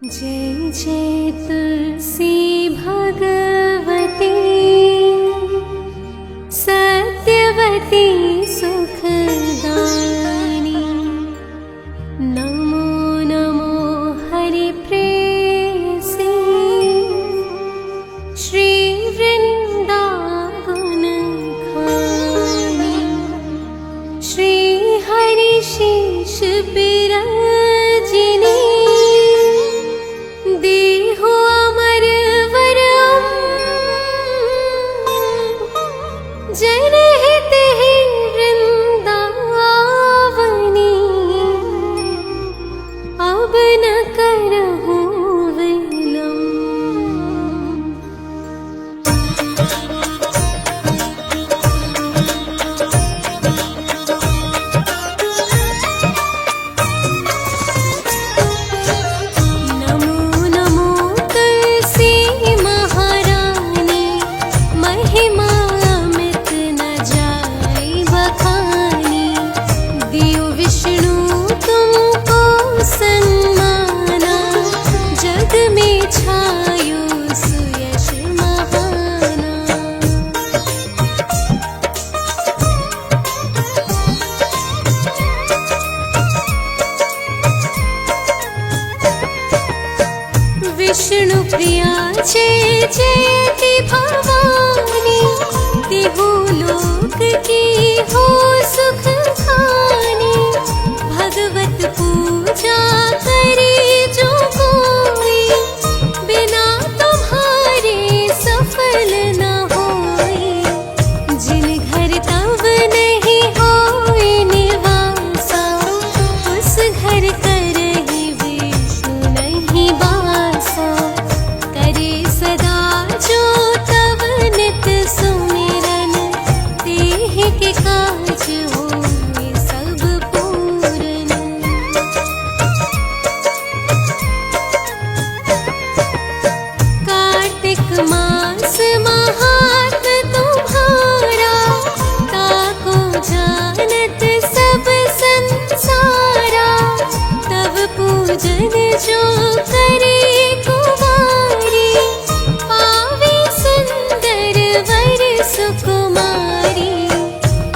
जय जय तुलसी भगवती सत्यवती सुखदायिनी। नमो नमो हरिप्रेयसी श्री वृंदावन खानी। श्री हरि शीश बिराजिनी देहो अमर वरम। जनहित हि वृंदावनी अब न करहु विलंब। विष्णु प्रिया जय जयति भवानी। देहु लोक की हो सुख खानी। भगवत पूजा करे जो कोई बिना तुम्हारे सफल न होई। जिन घर तब नहीं होई निवासा उस घर करहि विष्णु नहीं बासा। करे सदा जो तब नित सुमिरन देह के काज होए सब पूरन। कार्तिक मास महात्म तुम्हारा ताको जानत सब संसारा। तब पूजन जो करे कुमारी पावे सुंदर वर सुकुमारी।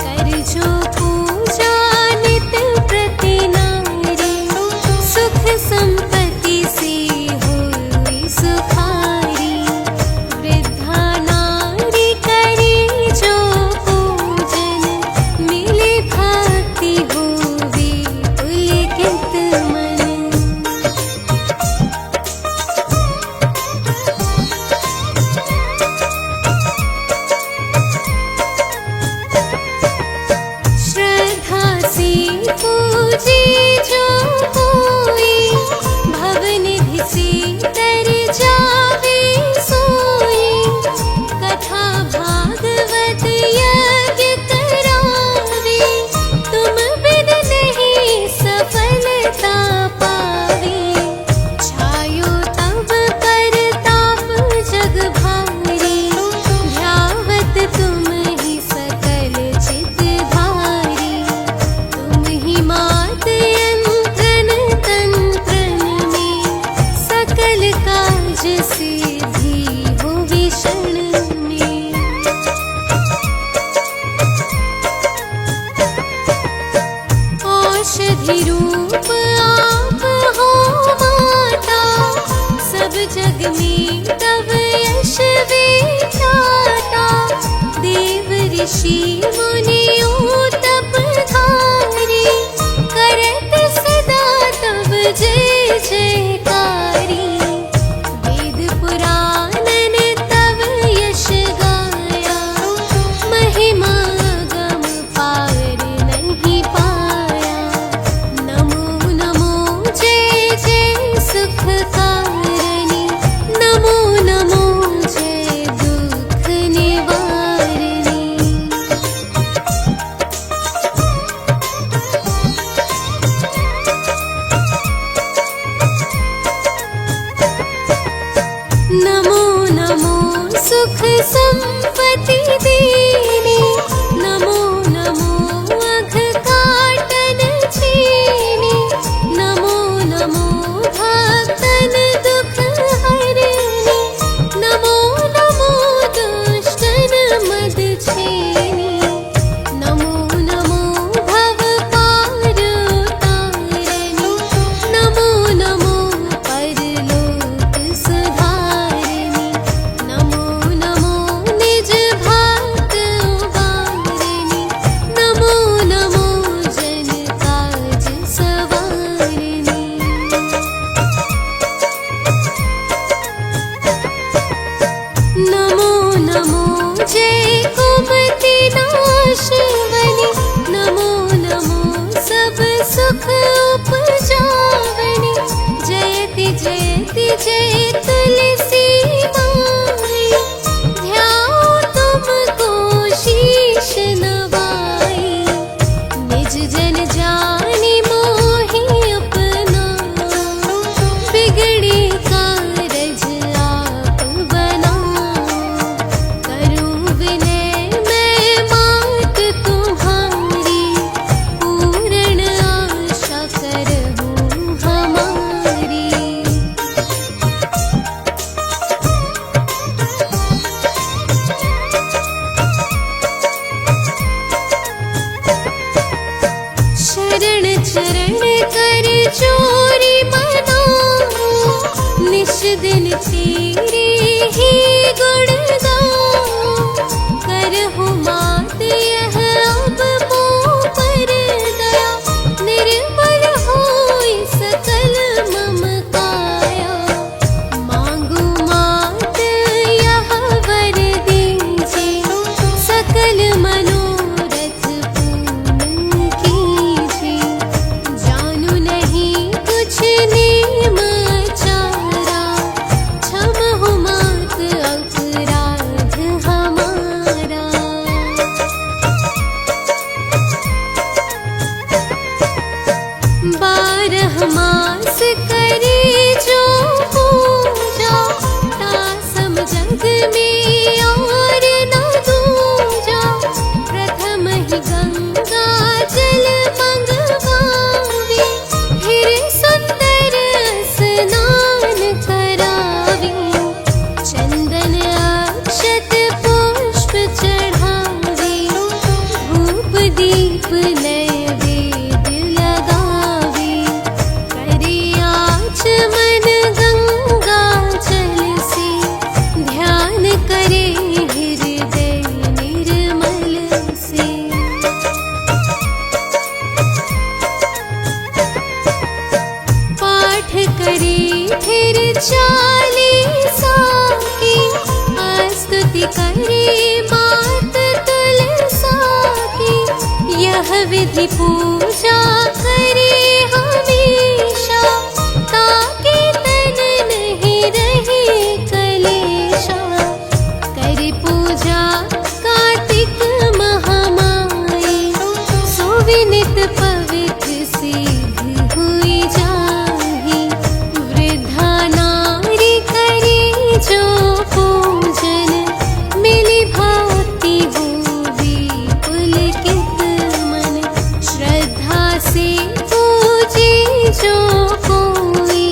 कर जो पूजा नित प्रति नारी सुख संपत्ति से होई सुखारी। वृद्धा नारी करे जो पूजन मिले भक्ति होवे पुलकित मन। श्रद्धा से पूजे जो कोई भवनिधि से तर जावे सोई। कथा भागवत यज्ञ करावे तुम बिन नहीं सफलता पावे। छायो तब परताप जग भारी ध्यावत तुम ही सकल चित धारी। तुम ही मात यंत्रन तंत्रन में सकल काज सिद्धि हो विषण में। औषधि रूप आप हो माता सब जग में तब यश विख्याता। देव ऋषि मुनियों तपधारी करत सदा तब जय जयकारी। वेद पुराणन तब यश गाया महिमा गम पार नहीं पाया। नमो नमो जय जय सुख कारणी। नमो नमो जय दुख निवारिणी। नमो नमो सुख संपत्ति दीनी। नमो नमो अघ काटन छीनी। नमो नमो भक्तन जयति जय तुलसी माई, ध्याओ तुमको शीश नवाई। निज जन जानि मोहि अपना, बिगड़े कारज आप बनाओ। करूं विनय मैं मात तुम्हारी, पूर्ण आशा करहूं हमारी। शरण चरण कर चोरी मनाओ, निश दिन तेरे ही गुण गाओ। करहु मात यह अब मोह पर दया, निर्मल होई सकल मम काया। मांगू मात यह वर दीजे, सकल मनोरथ पूर्ण कीजे। जानू नहीं कुछ नेम चारा, क्षमहु मात अपराध हमारा। 12 मास करे जो पूजा, तासम जग में और न दूजा। प्रथम ही गंगा जल मंगवावे, फिर सुंदर स्नान करावे। चंदन अक्षत पुष्प चढ़ावे, धूप दीप नैवेद्य लगावे। करे आचमन गंगा जल से, ध्यान करे हृदय निर्मल से। पाठ करे फिर 40 की, स्तुति करे मात तुलसा की। यह विधि पूजा करे हमेशा, ताकि तन नहीं रहे कलेशा। करे पूजा कार्तिक महामाई, सुविनित पवित्र सिद्ध हुई जाहि। वृद्धा नारी करे जो पूजन, मिली भक्ति होवी पुलकित मन। श्रद्धा से पूजे जो कोई,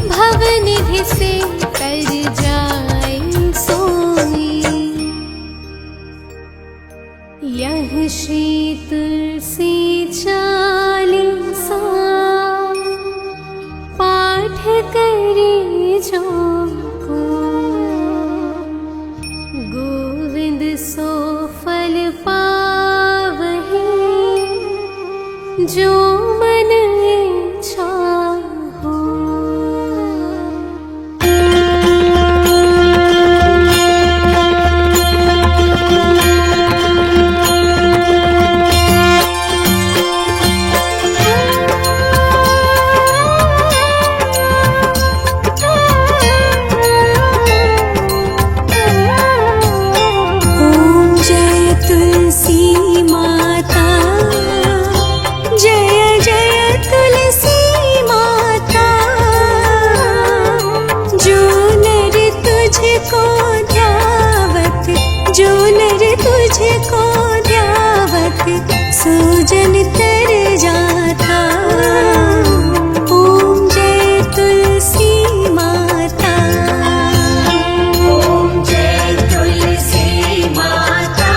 भवनिधि से तर जाए सोई। यह श्री तुलसी चालीसा, पाठ करे जो को। गोविंद सो फल पावहि, जो मन इच्छा हो। ओम जय तुलसी माता, जय जय तुलसी माता। जो नर तुझको ध्यावत, जो नर तुझको ध्यावत, सो जन तर जाता। ओम जय तुलसी माता। ओम जय तुलसी माता,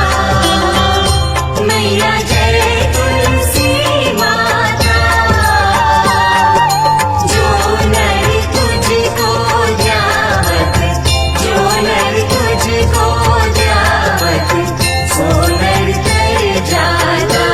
मैया जय तुलसी माता। जो नर तुझको ध्यावत, जो नर तुझको ध्यावत, सो नर तर जाता।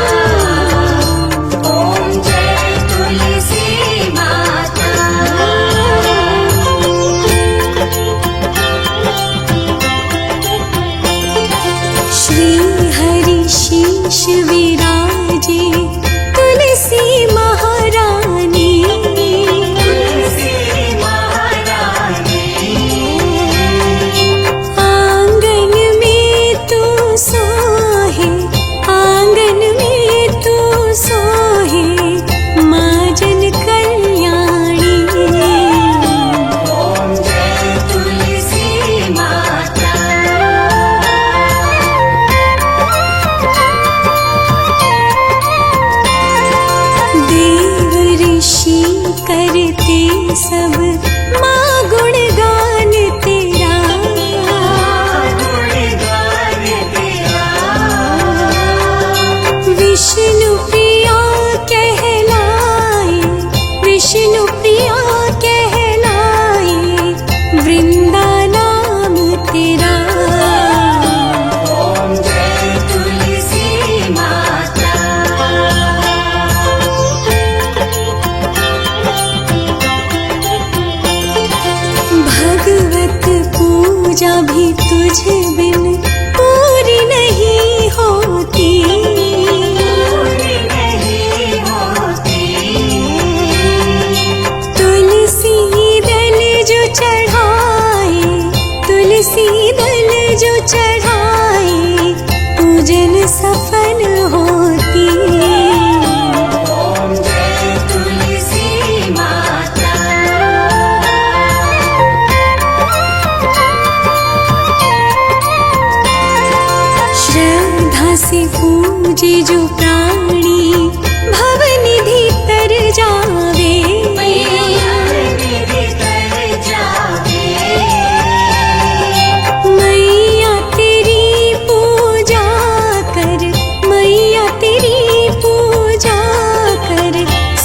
पूजा भी तुझ बिन पूरी नहीं होती। पूरी नहीं होती। तुलसी दल जो चढ़ाए, तुलसी दल जो चढ़ाए, पूजन सफल होती। ओम जय तुलसी माता। श्रद्धा से पूजे जो प्राणी भवनिधि तर जावे। निधि तर जावे। मैया तेरी पूजा कर, मैया तेरी पूजा कर,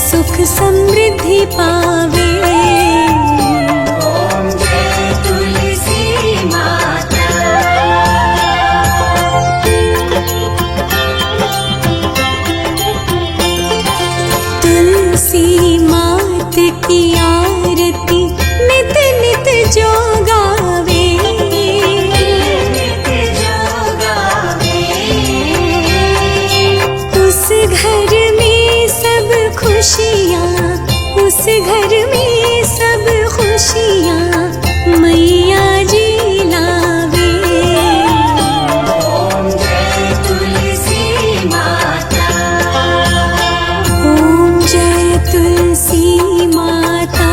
सुख समृद्धि पावे। ओम जय तुलसी माता। तुलसी मात की आरती नित नित जो गावे। नित जो गावे। उस घर में सब खुशियाँ, उस घर में सब खुशियाँ मैया जी लावे। ओम जय तुलसी माता। ओम जय तुलसी माता।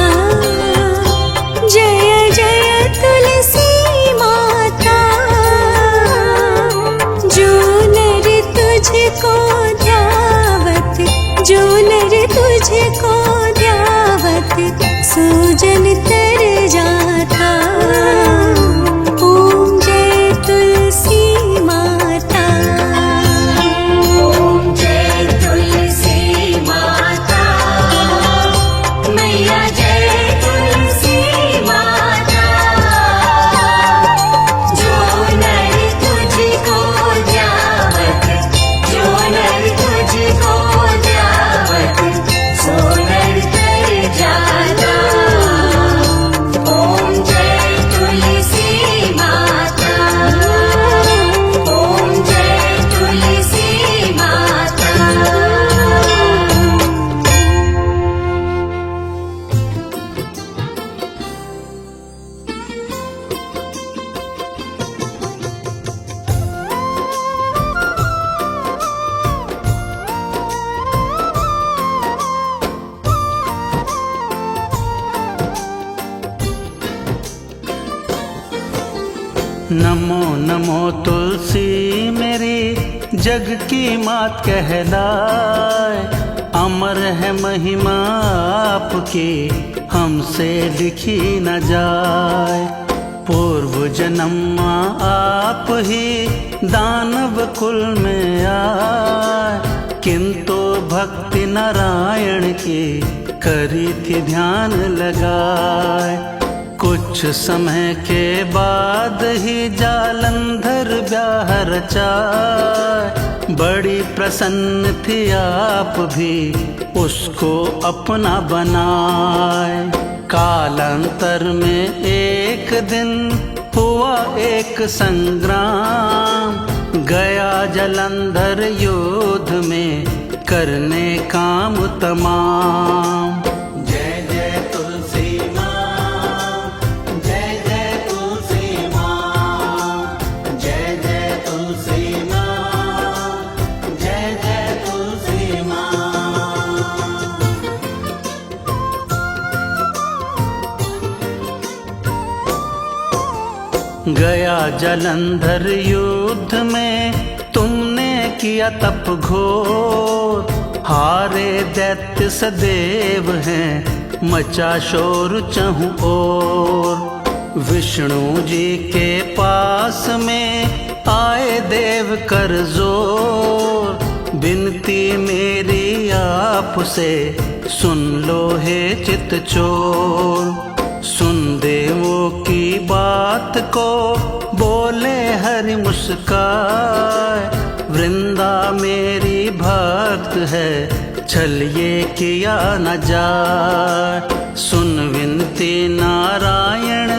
जय जय तुलसी माता। जो नर तुझको ध्यावत, जो नर तुझको ध्यावत, सूजन तर जाता। ओम जय तुलसी माता। ओम जय तुलसी माता। मैया जय तुलसी माता। जो नर तुझको ध्यावत, जो नर तुझको ध्यावत, सो नर तर जाता। ओम जय तुलसी माता। ओम जय तुलसी माता। नमो नमो तुलसी मेरी जग की मात कहलाए। अमर है महिमा आपकी, हमसे लिखी न जाए। पूर्व जन्म आप ही दानव कुल में आए, किंतु भक्ति नारायण की करी थी ध्यान लगाए। कुछ समय के बाद ही जालंधर ब्याह रचाए। बड़ी प्रसन्न थी आप भी उसको अपना बनाए। कालांतर में एक दिन हुआ एक संग्राम, गया जलंधर युद्ध में करने काम तमाम। जय जय तुलसी माँ, जय जय तुलसी माँ, जय जय तुलसी माँ, जय जय तुलसी माँ। गया जलंधर युद्ध में तुमने किया तप घोर, हारे दैत्य सदैव हैं मचा शोर चहुं ओर। विष्णु जी के पास में आए देव कर जोर, बिनती मेरी आपसे सुन लो हे चित चोर। सुन देवों की बात को बोले हरि मुस्काए, वृंदा मेरी भक्त है छल ये किया न जाए। सुन विनती नारायण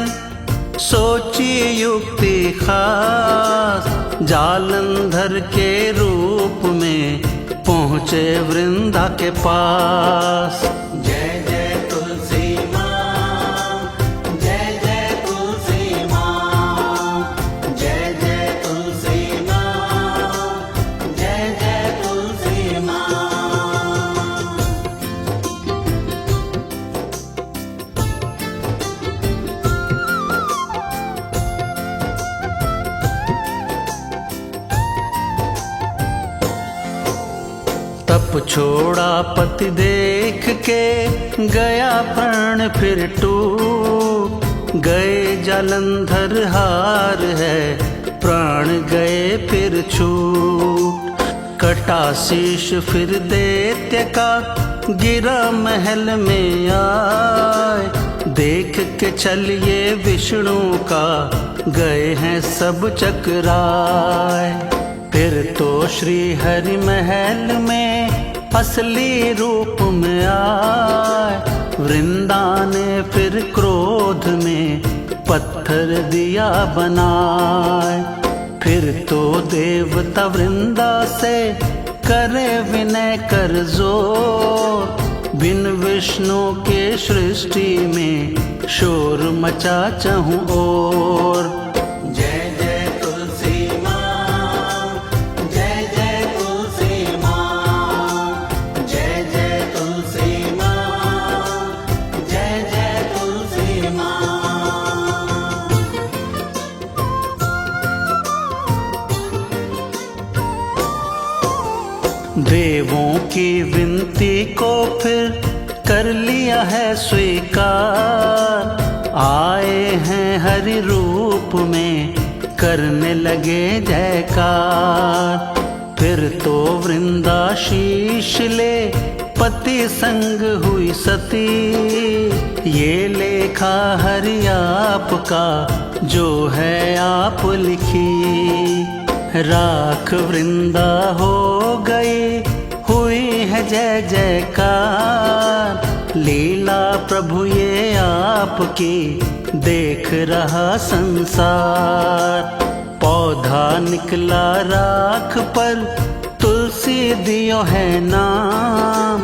सोची युक्ति खास, जालंधर के रूप में पहुँचे वृंदा के पास। जय जय तुलसी माँ, जय जय तुलसी माँ, जय जय तुलसी माँ, जय जय तुलसी माँ। तप छोड़ा पति देख के, गया प्राण फिर टूट। गए जालंधर हार है, प्राण गए फिर छूट। कटा शीश फिर दैत्य का, गिरा महल में आए। देख के चलिए विष्णु का, गए हैं सब चकराए। फिर तो श्री हरि महल में असली रूप में आए। वृंदा ने फिर क्रोध में पत्थर दिया बनाए। फिर तो देवता वृंदा से करे विनय कर जोर। बिन विष्णु के सृष्टि में शोर मचा चहु ओर। जय जय तुलसी माँ, जय जय तुलसी माँ, जय जय तुलसी माँ, जय जय तुलसी माँ। देवों की विनती को फिर कर लिया है स्वीकार। आए हैं हरि रूप में, करने लगे जयकार। फिर तो वृंदा शीश ले, पति संग हुई सती। ये लेखा हरि आपका, जो है आप लिखी। राख वृंदा हो गई, हुई है जय जयकार। लीला प्रभु ये आपकी, देख रहा संसार। पौधा निकला राख पर, तुलसी दियो है नाम।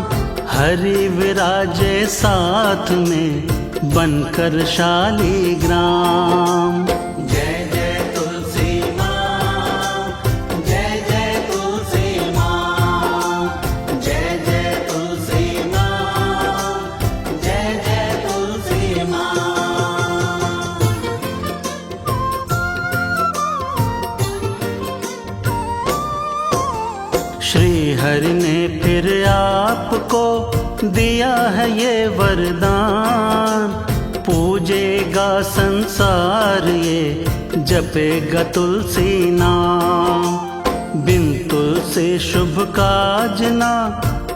हरि विराजे साथ में, बनकर शालीग्राम। जय जय तुलसी माँ, जय जय तुलसी माँ, जय जय तुलसी माँ, जय जय तुलसी माँ। श्री हरि ने फिर आपको दिया है ये वरदान। पूजेगा संसार ये, जपेगा तुलसी नाम। बिन तुलसी शुभ काज ना,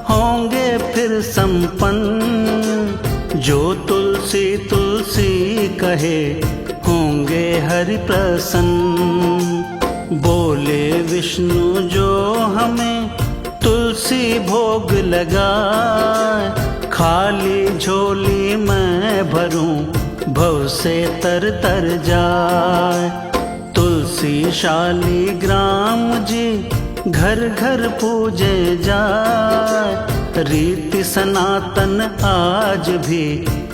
होंगे फिर संपन्न। जो तुलसी तुलसी कहे, होंगे हरि प्रसन्न। बोले विष्णु जो हमें तुलसी भोग लगाए। खाली झोली मैं भरूं, भव से तर तर जाए। तुलसी शालीग्राम जी, घर घर पूजे जाए। रीति सनातन आज भी,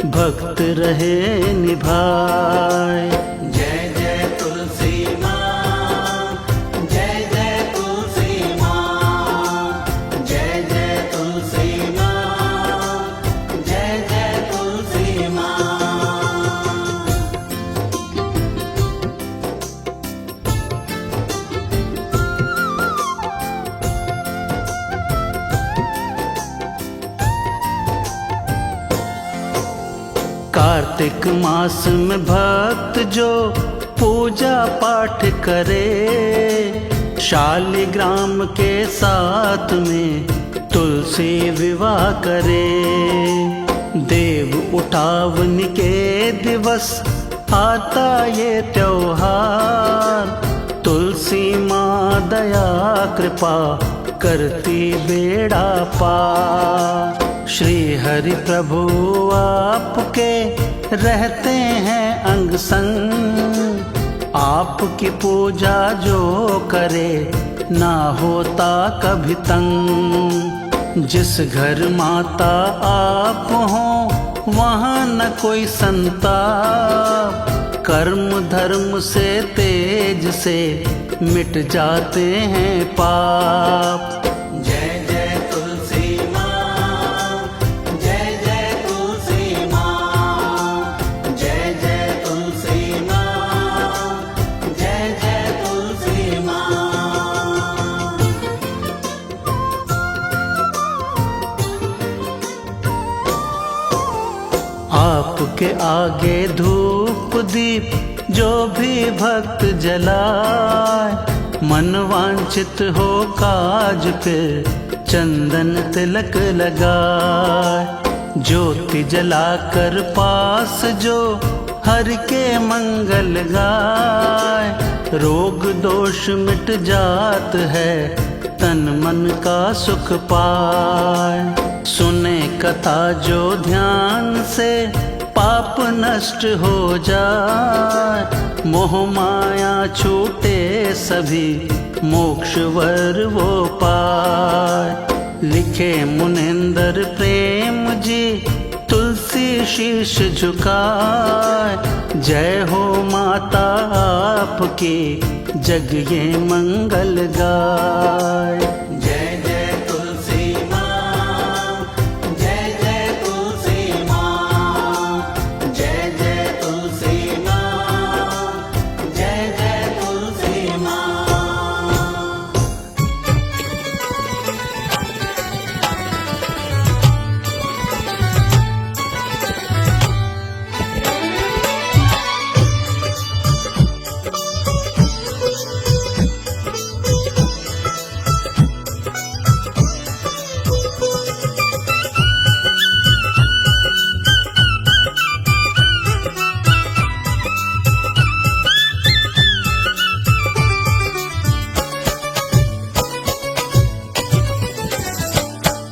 भक्त रहे निभाए। जय जय तुलसी माँ, जय जय तुलसी माँ, जय जय तुलसी माँ, जय जय तुलसी माँ। कार्तिक मास में भक्त जो पूजा पाठ करे। शालिग्राम के साथ में तुलसी विवाह करे। देव उठावन के दिवस आता ये त्योहार। तुलसी माँ दया कृपा करती बेड़ा पार। श्री हरि प्रभु आपके रहते हैं अंग संग। आपकी पूजा जो करे ना होता कभी तंग। जिस घर माता आप हो वहाँ न कोई संताप। कर्म धर्म से तेज से मिट जाते हैं पाप। जय जय तुलसी माँ, जय जय तुलसी माँ, जय जय तुलसी माँ, जय जय तुलसी माँ। आपके आगे धूप दीप जो भी भक्त जलाए। मन वांछित हो काज पे चंदन तिलक लगाए। ज्योति जलाकर पास जो हर के मंगल गाए। रोग दोष मिट जात है तन मन का सुख पाए। सुने कथा जो ध्यान से पाप नष्ट हो जाए। मोह माया छूटे सभी मोक्ष वर वो पाए। लिखे मुनिंदर प्रेम जी तुलसी शीश झुकाए। जय हो माता आपकी जग ये मंगल गाय। जय जय तुलसी माँ, जय जय तुलसी माँ, जय जय तुलसी माँ, जय जय तुलसी माँ।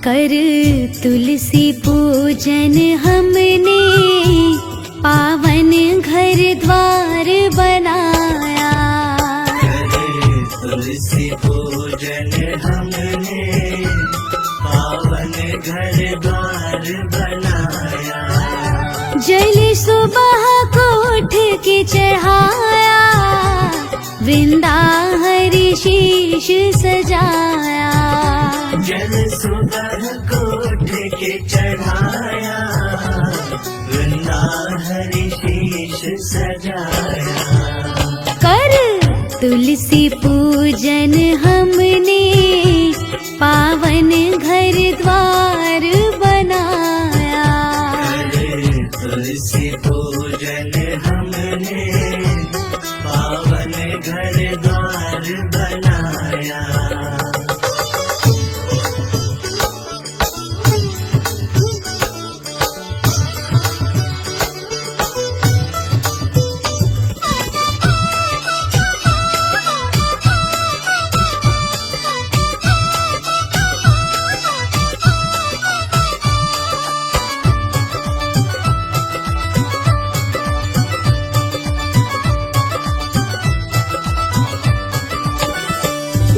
कर तुलसी पूजन हमने पावन घर द्वार बनाया। तुलसी पूजन हमने पावन घर द्वार बनाया। जल सुबह को उठ के चढ़ाया। वृंदा हरि शीश सजाया। जल सुबह को उठ के चढ़ाया। वृंदा हरि शीश सजाया। कर तुलसी पूजन हमने पावन घर द्वार बनाया। तुलसी पूजन हमने पावन घर द्वार बनाया।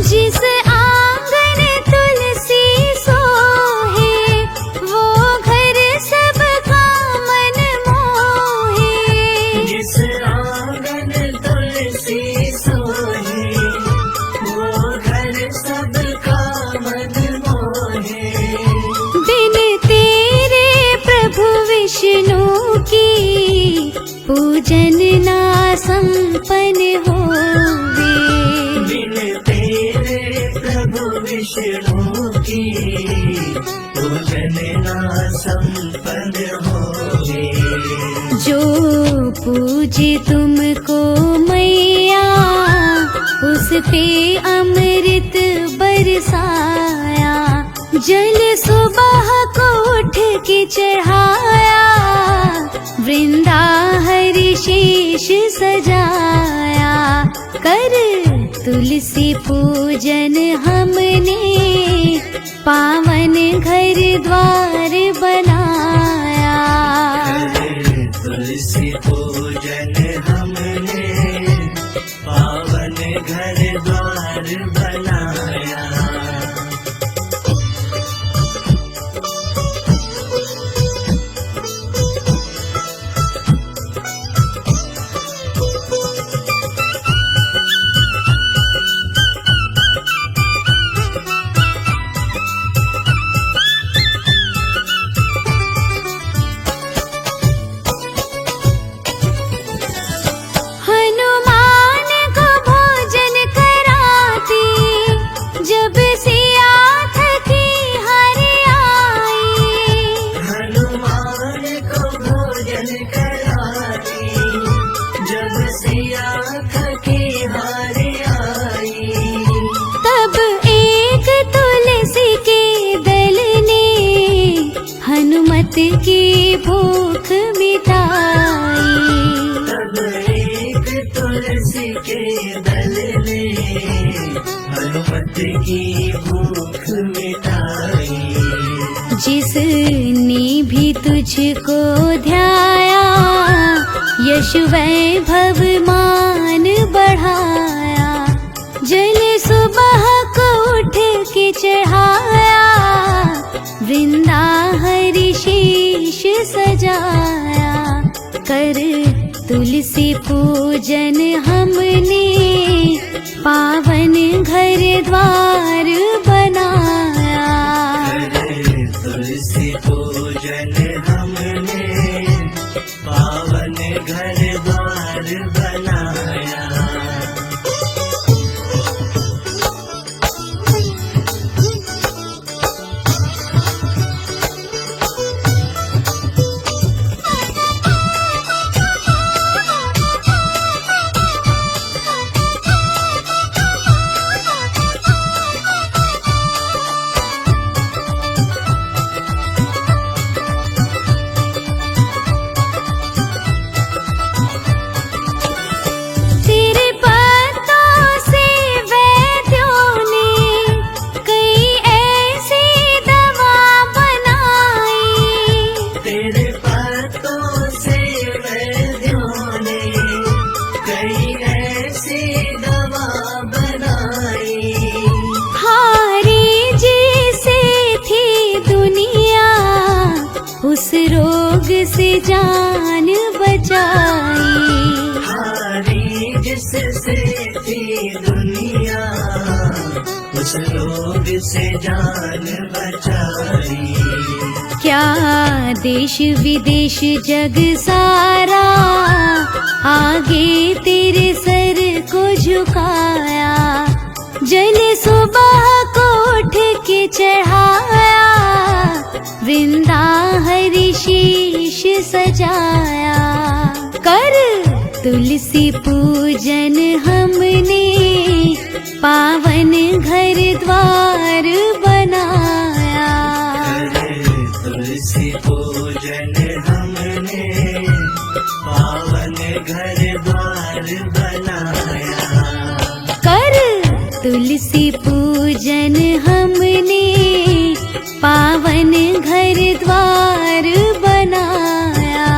जिस आंगन तुलसी सोहे वो घर सबका मन मोहे। जिस आंगन तुलसी सोहे वो घर सबका मन मोहे। बिन तेरे प्रभु विष्णु की पूजन ना संपन्न होवे। विष्णु की पूजन ना संपन्न होवे। जो पूजे तुमको मैया उस पे अमृत बरसाया। जल सुबह को उठ के चढ़ाया। वृंदा हरि शीश सजाया। कर तुलसी पूजन हमने पावन घर द्वार बनाया। के दल ने हनुमत की भूख मिटाई। जिसने भी तुझको ध्याया यश वैभव मान बढ़ाया। जल सुबह को उठ के चढ़ाया वृंदा हरि शीश सजाया। कर तुलसी पूजन हमने पावन घर द्वार बनाया। तुलसी पूजन हमने पावन घर द्वार बनाया। तेरे पत्तों से वैद्यों ने कई ऐसी दवा बनाई। तेरे पत्तों से वैद्यों ने कई ऐसी दवा बनाई। हारी जैसे थी दुनिया उस रोग से जान बचाई। हारी जिससे थी दुनिया उस रोग से जान बचाई। क्या देश विदेश जग सारा आगे तेरे सर को झुकाया। जल सुबह को उठ के चढ़ाया वृंदा हरि शीश सजाया। कर तुलसी पूजन हमने पावन घर द्वार बनाया। तुलसी पूजन हमने पावन घर द्वार बनाया। कर तुलसी पूजन हमने पावन घर द्वार बनाया।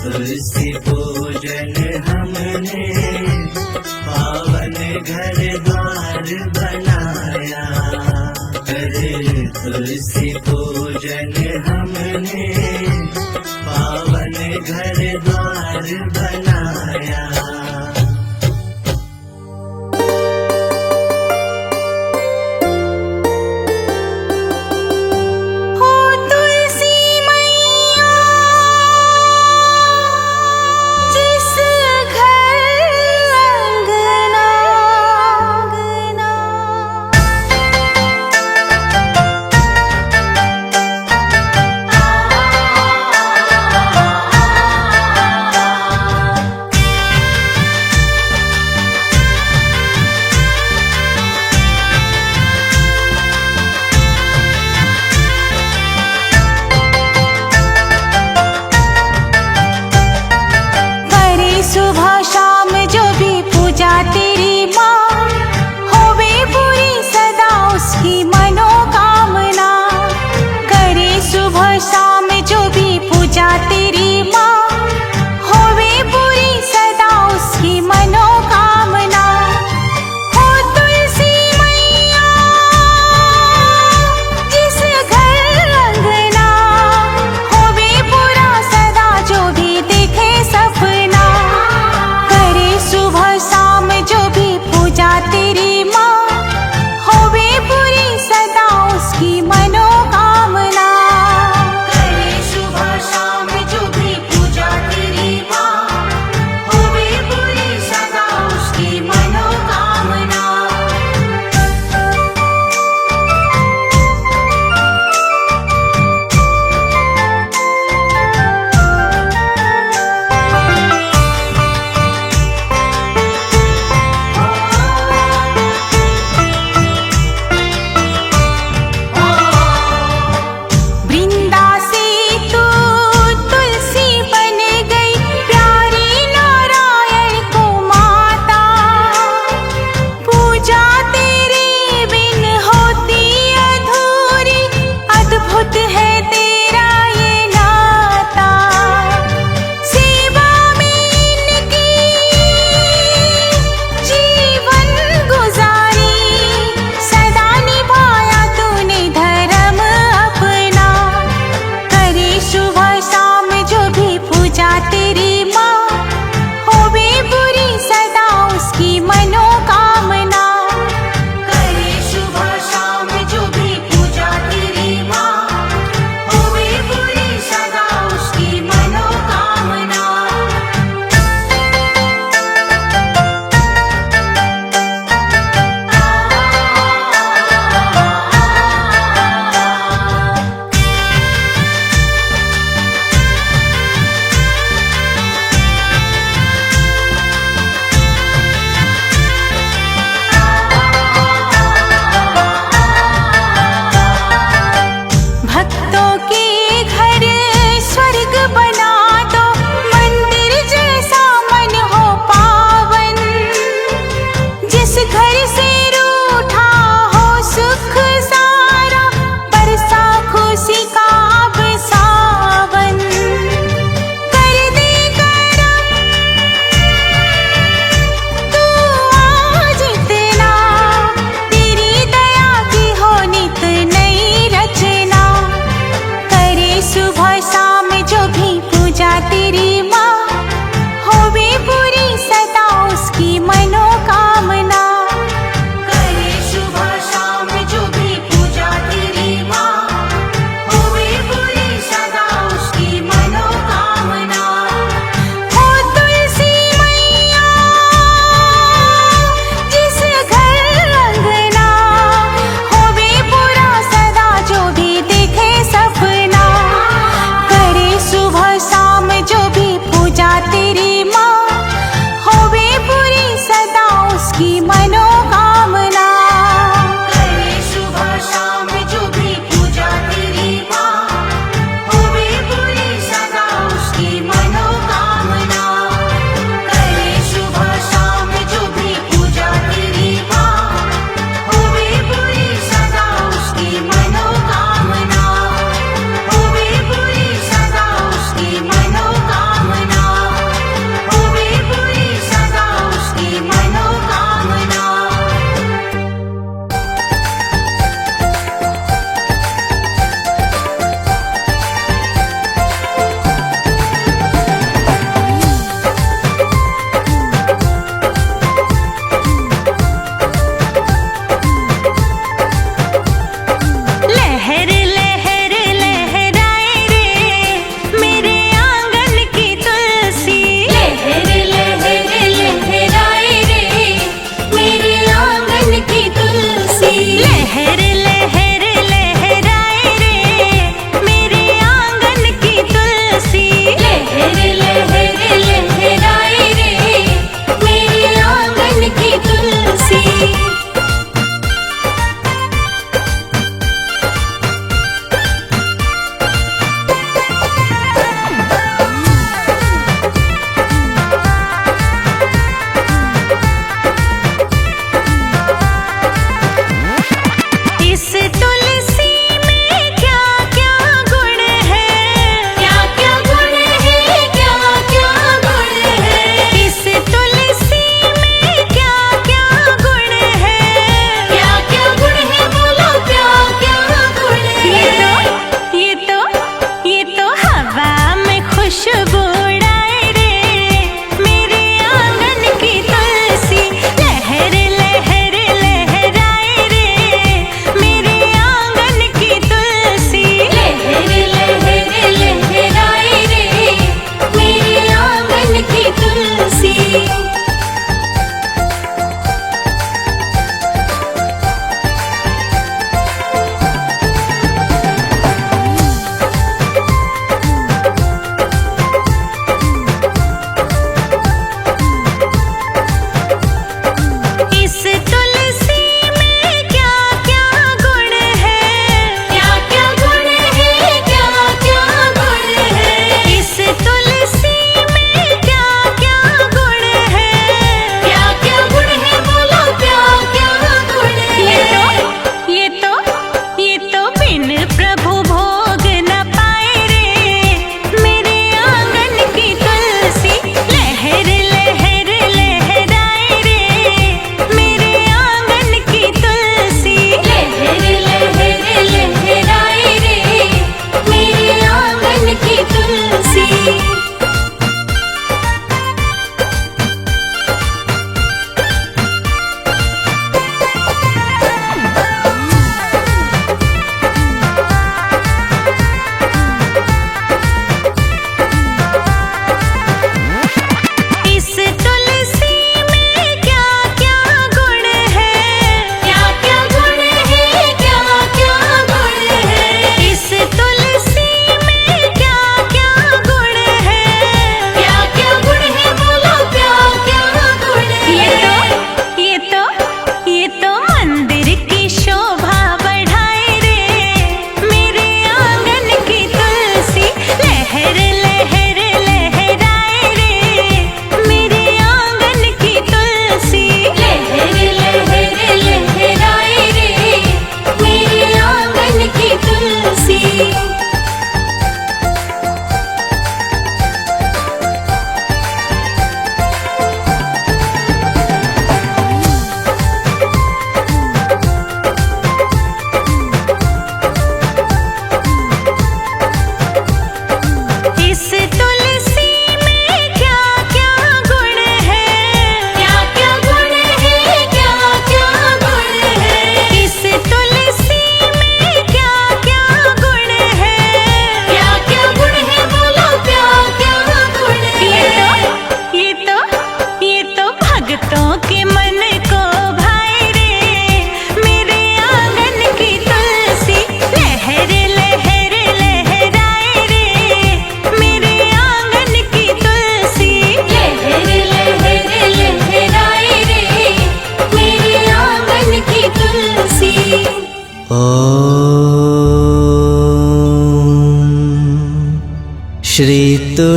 तुलसी पूजन हमने पावन घर द्वार बनाया। तुलसी पूजन हमने पावन घर द्वार बनाया। हो तुलसी मैया जिस घर अंगना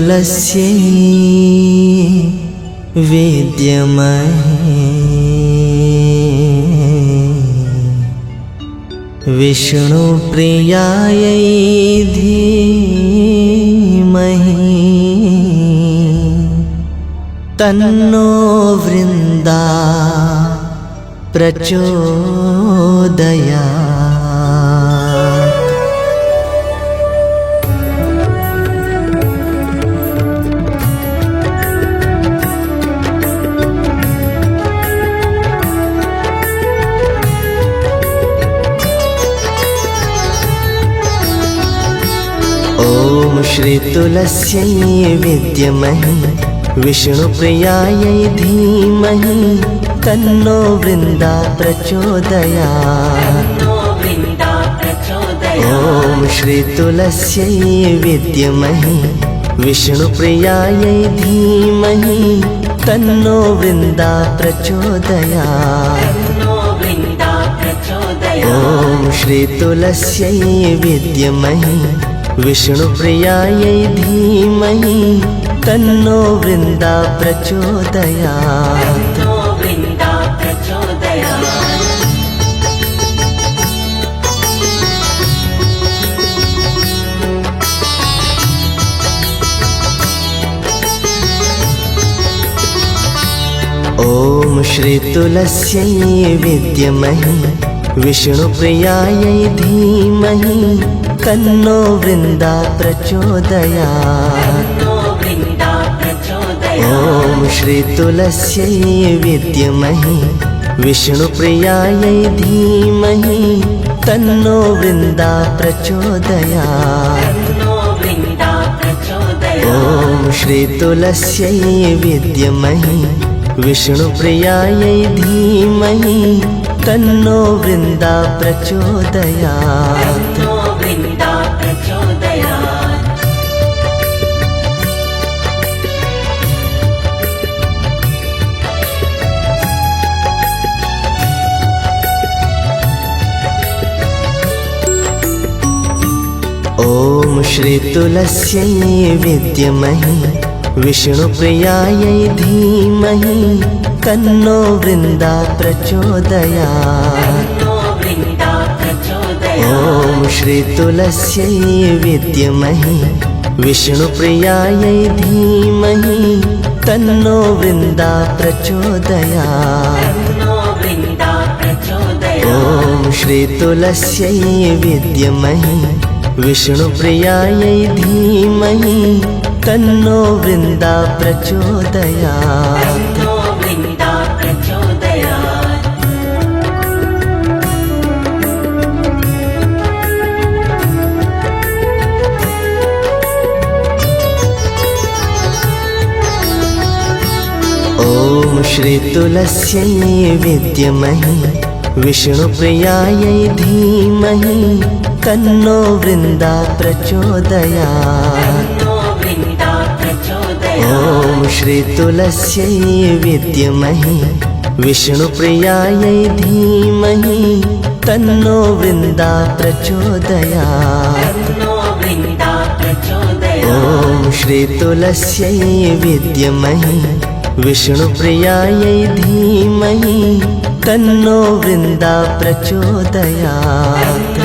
तुलस्यै विद्महे विष्णुप्रियायै धीमहि तन्नो वृन्दा प्रचोदयात्। ॐ श्री तुलस्यै विद्महे विष्णुप्रियायै धीमहि तन्नो वृन्दा प्रचोदयात्। ॐ श्री तुलस्यै विद्महे विष्णुप्रियायै धीमहि तन्नो वृन्दा प्रचोदयात्। ॐ श्री तुलस्यै विद्महे विष्णुप्रियायै धीमहि तन्नो वृन्दा प्रचोदयात्। ॐ श्री तुलस्यै विद्महे विष्णुप्रियायै धीमहि तन्नो वृन्दा प्रचोदयात्। ॐ श्री तुलस्यै विद्महे विष्णुप्रियायै धीमहि तन्नो वृन्दा प्रचोदयात्। ॐ श्री तुलस्यै विद्महे विष्णुप्रियायै धीमहि तन्नो वृन्दा प्रचोदयात्। ॐ श्री तुलस्यै विद्महे विष्णुप्रियायै धीमहि तन्नो वृन्दा प्रचोदयात्। ॐ श्री तुलस्यै विद्महे विष्णुप्रियायै धीमहि तन्नो वृन्दा प्रचोदयात्। ॐ श्री तुलस्यै विद्महे विष्णुप्रियायै धीमहि तन्नो वृन्दा प्रचोदयात्। ॐ श्री तुलस्यै विद्महे विष्णुप्रियायै धीमहि तन्नो वृन्दा प्रचोदयात्। ॐ श्री तुलस्यै विद्महे विष्णुप्रियायै धीमहि तन्नो वृन्दा प्रचोदयात्। ॐ श्री तुलस्यै विद्महे विष्णुप्रियायै धीमहि तन्नो वृन्दा प्रचोदयात्।